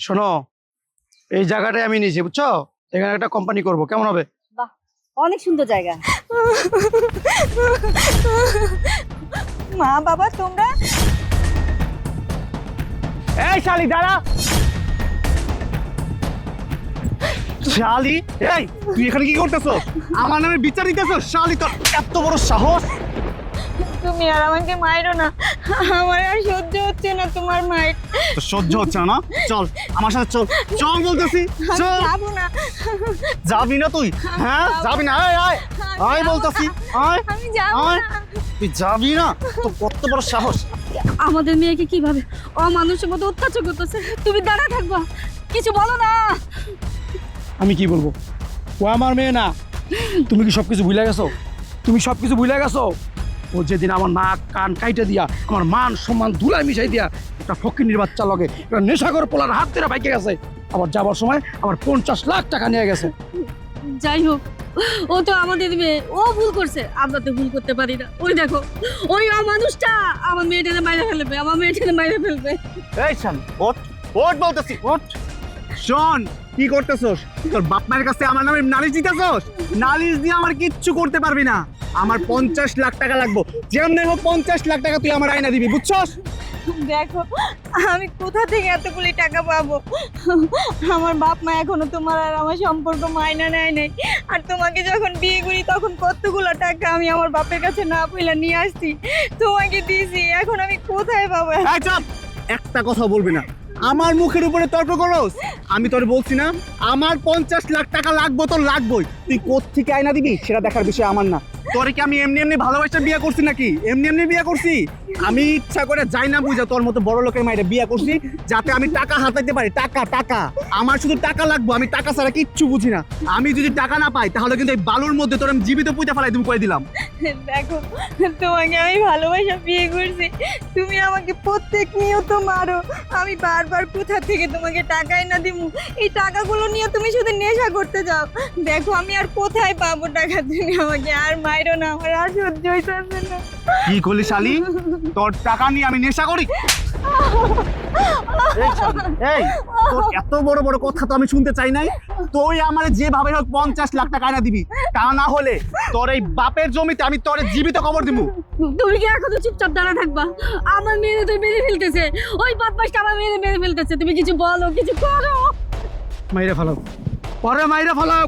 শোনো, এই জায়গাটায় আমি নিয়েছি, বুঝছো? এখানে একটা কোম্পানি করব, কেমন হবে? বাহ, অনেক সুন্দর জায়গা। মা বাবা তোমরা? এই শালি দাঁড়া। শালি, এই তুই এখানে কি করতেছো? আমার নামে বিচার দিতেছো? শালি, তোর এত বড় সাহস! তুমি আর আমাকে মাইরো না, আমার আর সহ্য হচ্ছে না তোমার মাইর। তো সহ্য হচ্ছে না? চল আমার সাথে, চল চল বলতেছি, চল। যাবো না। যাবি না তুই? হ্যাঁ যাবি না? আয় আয় আয় বলতেছি, আয় আমি যাবো আয়। না। তুই যাবি না? তো কত বড় সাহস! আমাদের মেয়েকে কিভাবে অমানুষের মতো অত্যাচার করতেছে, তুমি দাঁড়া থাকবা, কিছু বলো না। আমি কি বলবো? ও আমার মেয়ে না। তুমি কি সবকিছু ভুলে গেছো? তুমি সবকিছু ভুলে গেছো? ও যেদিন আমার নাক কান কাইটে দিয়া, আমার মান সম্মান ধুলায় মিশাই দিয়া একটা ফকিনীর বাচ্চা লগে একটা নেশাখোর পোলার হাত ধরে বাইকে গেছে। আবার যাবার সময় আমার 50 লাখ টাকা নিয়ে গেছে। যাই হোক, ও তো আমাদের মেয়ে, ও ভুল করছে, আমরা তো ভুল করতে পারি না। ওই দেখো, ওই অমানুষটা আমার মেয়েটাকে মাইরে ফেলবে, আমার মেয়েটাকে মাইরে ফেলবে। এই শান, ওঠ ওঠ বলতেছি, ওঠ। শোন, কি করতেছস? তোর বাপ মায়ের কাছে আমার নামে নালিশ দিতেছস? নালিশ দিয়ে আমার কিচ্ছু করতে পারবি না। আমার 50 লাখ টাকা লাগবে, যেমনি হোক 50 লাখ টাকা তুই আমার আয়না দিবি, বুঝছস? দেখো, আমি কোথা থেকে এতগুলি টাকা পাবো? আমার বাপ মা এখনো তোমার আর আমার সম্পর্ক মাইনা নেয় নাই। আর তোমাকে যখন বিয়ে করি তখন কতগুলো টাকা আমি আমার বাপের কাছে না পয়লা নিয়ে আসছি, তোমাকে দিয়েছি। এখন আমি কোথায় পাবো? এই চুপ! একটা কথা বলবি না। আমার মুখের উপরে তর্ক করস? আমি তোর বলছি না, আমার 50 লাখ টাকা লাগবে, তো লাগবেই। তুই কোত্থেকে আয়না দিবি সেটা দেখার বিষয় আমার না। তোরে কি আমি এমনি এমনি ভালোবাসা বিয়ে করছি নাকি? এমনি এমনি বিয়ে করছি? আমি ইচ্ছা করে যাই না বুঝা তোর মতো বড় লোকের মাইরে বিয়ে করছি, যাতে আমি টাকা হাতাইতে পারি। টাকা টাকা, আমার শুধু টাকা লাগবে। আমি টাকা ছাড়া কিচ্ছু বুঝি না। আমি যদি টাকা না পাই তাহলে কিন্তু এই বালুর মধ্যে তোর আমি জীবিত পুঁতে ফেলাই তুমি কয়ে দিলাম। দেখো, তোমাকে আমি ভালোবাসা বিয়ে করছি, তুমি আমাকে প্রত্যেক নিয়ত মারো। আমি বারবার কোথা থেকে তোমাকে টাকা এনে দিব? এই টাকাগুলো নিয়ে তুমি শুধু নেশা করতে যাও। দেখো, আমি আর কোথায় পাবো টাকা? তুমি আমাকে আর মাইরো না, আমার আর সহ্য হইতেছে না। কি করলি শালি? তোর টাকা নিয়ে আমি নেশা করি? এই শালি, এই তোর এত বড় বড় কথা তো আমি শুনতে চাই নাই। তুই আমার যেভাবে হোক 50 লাখ টাকা এনে দিবি, তা না হলে তোর এই বাপের জমিতে আমি তোর জীবিত কবর দিব। তুমি কি এখনো চুপচাপ দাঁড়া থাকবা? আমার মেয়ে তো মেরে ফেলতেছে, ওই বদমাশটা আমার মেয়ে মেরে ফেলতেছে। তুমি কিছু বলো, কিছু করো। মাইরে ফেলাও, পরে মাইরে ফেলাও।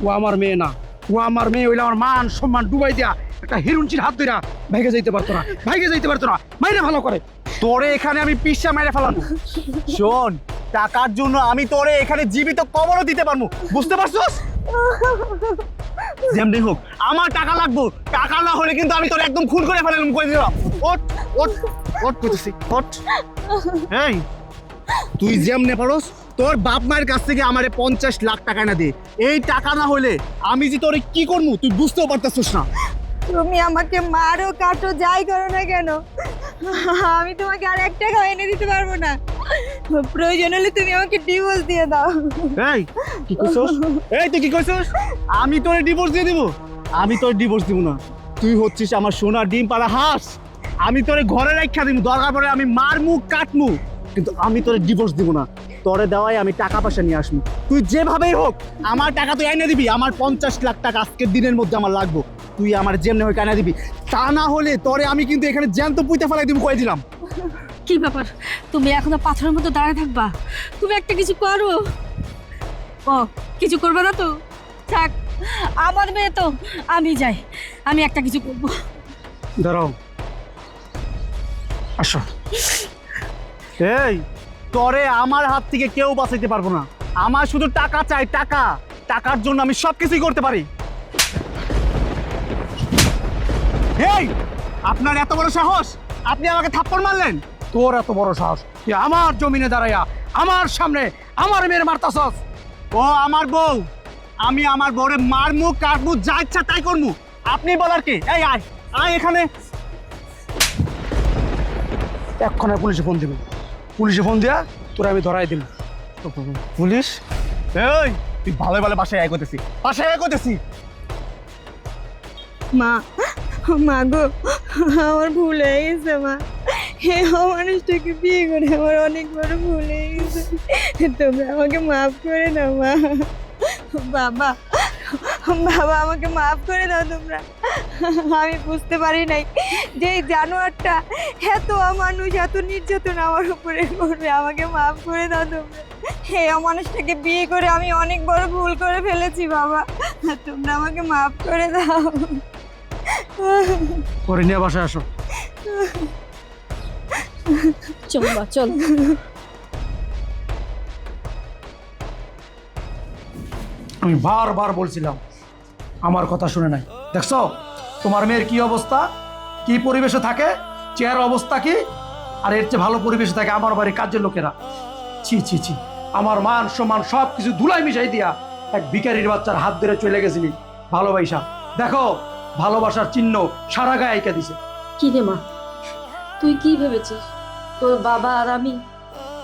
ও আমার মেয়ে না, ও আমার মেয়ে হইলে আমার মান সম্মান ডুবাই দিয়া একটা হিরুঞ্চির হাত ধইরা ভাইগে যাইতে পারতো না, ভাইগে যাইতে পারতো না। মাইরে ভালো করে তোরে এখানে আমি পিসা মাইরে ফেলাম। শোন, টাকার জন্য আমি তোরে এখানে জীবিত কবরও দিতে পারবো, বুঝতে পারছস? যেমনি হোক আমার টাকা লাগবে। টাকা না হলে কিন্তু আমি তোর একদম খুন করে ফেলাম, কই দিলাম। ওঠ ওঠ ওঠ করতেছি, ওঠ। এই তুই যেমনে পারস তোর বাপ মায়ের কাছ থেকে আমারে 50 লাখ টাকা না দে। এই টাকা না হলে আমি যে তোরে কি করবো তুই বুঝতেও পারতেছিস না। তুমি আমাকে মারো, কাটো, যাই করো না কেন, আমি তোমাকে আর 1 টাকা এনে দিতে পারবো না। প্রয়োজন হলে তুমি আমাকে ডিভোর্স দিয়ে দাও। এই কি কইছস? এই তুই কি কইছস? আমি তোরে ডিভোর্স দিয়ে দিব? আমি তোর ডিভোর্স দিব না। তুই হচ্ছিস আমার সোনার ডিম পাড়া হাঁস। আমি তোরে ঘরে রাখা দিব, দরকার পড়ে আমি মারমু কাটমু, কিন্তু আমি তোরে ডিভোর্স দিব না। তোরে দেওয়াই আমি টাকা পয়সা নিয়ে আসবো। তুই যেভাবেই হোক আমার টাকা তুই এনে দিবি। আমার 50 লাখ টাকা আজকের দিনের মধ্যে আমার লাগবে। তুই আমার যেমনি হোক এনে দিবি, তা না হলে তোরে আমি কিন্তু এখানে জ্যান্ত পুঁতে ফেলাই দিব, কয়ে দিলাম। কি ব্যাপার, তুমি এখনো পাথরের মতো দাঁড়ায় থাকবা? তুমি একটা কিছু করো। ও, কিছু করবে না তো? থাক, আমার মেয়ে তো, আমি যাই, আমি একটা কিছু করবো। দাঁড়াও, আসো। এই তোরে আমার হাত থেকে কেউ বাঁচাইতে পারবো না। আমার শুধু টাকা চাই, টাকা। টাকার জন্য আমি সবকিছুই করতে পারি। এই আপনার এত বড় সাহস, আপনি আমাকে থাপ্পড় মারলেন? তোর এত বড় সাহস, তুই আমার জমিনে দাঁড়াইয়া আমার সামনে আমার মেয়ের মারতাছস? ও আমার বউ, আমি আমার বউরে মারমু কাটমু, যা ইচ্ছা তাই করমু। আপনি বলার কি? এই আয় আয় এখানে। এক্ষণে পুলিশে ফোন দিবি। পুলিশে ফোন দিয়া তোরা আমি ধরাই দিব। পুলিশ? এই তুই ভালো ভালো বাসায় আয় করতেছি, বাসায় আয় করতেছি। মা, মা গো, আমার ভুল হয়ে গেছে মা। হে মানুষটাকে বিয়ে করে আমার অনেক বড় ভুল হয়ে গেছে, তোমরা আমাকে মাফ করে দাও মা। বাবা, বাবা আমাকে মাফ করে দাও তোমরা। আমি বুঝতে পারি নাই যে এই জানোয়ারটা এত অমানুষ, এত নির্যাতন আমার উপরে করবে। আমাকে মাফ করে দাও তোমরা। হে মানুষটাকে বিয়ে করে আমি অনেক বড় ভুল করে ফেলেছি বাবা, তোমরা আমাকে মাফ করে দাও। করে নিয়ে বাসায় আসো। চল মা চল। আমি বারবার বলছিলাম, আমার কথা শুনে নাই। দেখছো তোমার মেয়ের কি অবস্থা, কি পরিবেশে থাকে, চেয়ার অবস্থা কি, আর এর চেয়ে ভালো পরিবেশে থাকে আমার বাড়ির কাজের লোকেরা। ছি ছি ছি, আমার মান সম্মান সব কিছু ধুলাই মিশাই দিয়া এক ভিখারির বাচ্চার হাত ধরে চলে গেছিলি ভালোবাসা। দেখো ভালোবাসার চিহ্ন সারা গায়ে আইকা দিছে। কি রে মা, তুই কি ভেবেছিস তোর বাবা আর আমি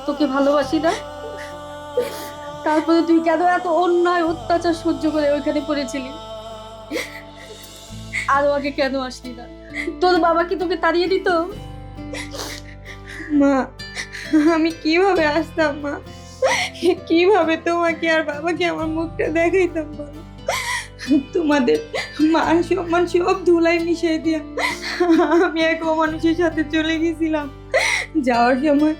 তোকে ভালোবাসি না? তারপরে তুই কেন এত অন্যায় অত্যাচার সহ্য করে ওইখানে পড়েছিলি? আরো আগে কেন আসলি না? তোর বাবা কি তোকে তাড়িয়ে দিত? মা আমি কিভাবে আসতাম মা, কিভাবে তোমাকে আর বাবাকে আমার মুখটা দেখাইতাম বলো? তোমাদের মান সম্মান সব ধুলাই মিশিয়ে দিয়া আমি এক মানুষের সাথে চলে গেছিলাম। যাওয়ার সময়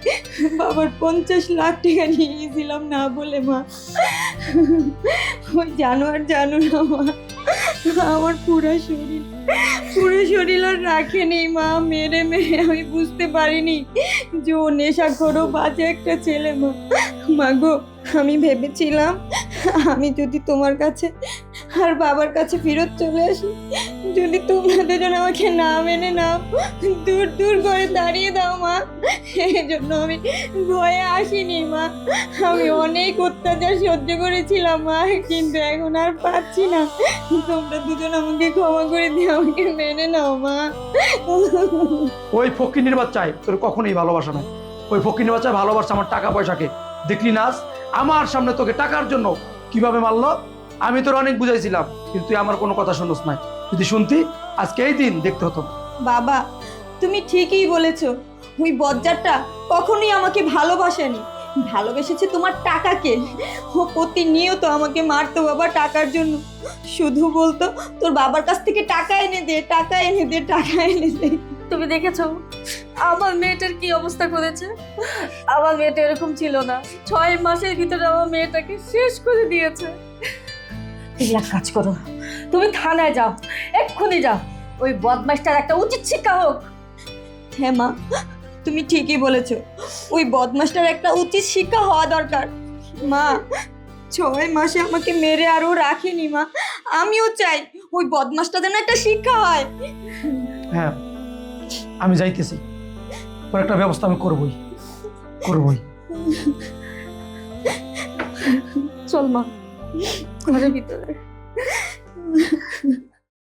বাবার 50 লাখ টাকা নিয়ে গেছিলাম না বলে মা। ওই জানোয়ার জানো না মা, আমার পুরো শরীর আর রাখেনি মা, মেরে মেরে আমি বুঝতে পারিনি যে ও নেশাখোরও বাজে একটা ছেলে মা। মা গো, আমি ভেবেছিলাম আমি যদি তোমার কাছে আর বাবার কাছে ফেরত চলে আসি, যদি তোমরা দুজন আমাকে না মেনে নাও, দূর দূর করে দাঁড়িয়ে দাও মা, এই জন্য আমি ভয়ে আসিনি মা। আমি অনেক অত্যাচার সহ্য করেছিলাম মা, কিন্তু এখন আর পাচ্ছি না। তোমরা দুজন আমাকে ক্ষমা করে দিয়ে আমাকে মেনে নাও মা। ওই ফকিনীর বাচ্চায় তোর কখনোই ভালোবাসা নাই। ওই ফকিনীর বাচ্চায় ভালোবাসা আমার টাকা পয়সাকে। দেখলি না আমার সামনে তোকে টাকার জন্য কিভাবে মারলো? আমি তোর অনেক বুঝাইছিলাম, কিন্তু তুই আমার কোনো কথা শুনোস নাই। যদি শুনতি আজকে এই দিন দেখতে হতো। বাবা তুমি ঠিকই বলেছো, ওই বজ্জারটা কখনোই আমাকে ভালোবাসেনি, ভালোবেসেছে তোমার টাকাকে। ও প্রতিনিয়ত আমাকে মারতো বাবা টাকার জন্য, শুধু বলতো তোর বাবার কাছ থেকে টাকা এনে দে, টাকা এনে দে, টাকা এনে দে। তুমি দেখেছো আমার মেয়েটার কি অবস্থা করেছে? আমার মেয়েটা এরকম ছিল না, 6 মাসের ভিতরে আমার মেয়েটাকে শেষ করে দিয়েছে। তুমি এক কাজ করো, তুমি থানায় যাও, এক্ষুনি যাও, ওই বদমাইশটার একটা উচিত শিক্ষা হোক। হ্যাঁ মা তুমি ঠিকই বলেছো, ওই বদমাসটার একটা উচিত শিক্ষা হওয়া দরকার। মা 6 মাসে আমাকে মেরে আরও রাখেনি মা, আমিও চাই ওই বদমাসটা যেন একটা শিক্ষা হয়। হ্যাঁ আমি যাইতেছি, ওর একটা ব্যবস্থা আমি করবই। চল মা, ঘরের ভিতরে।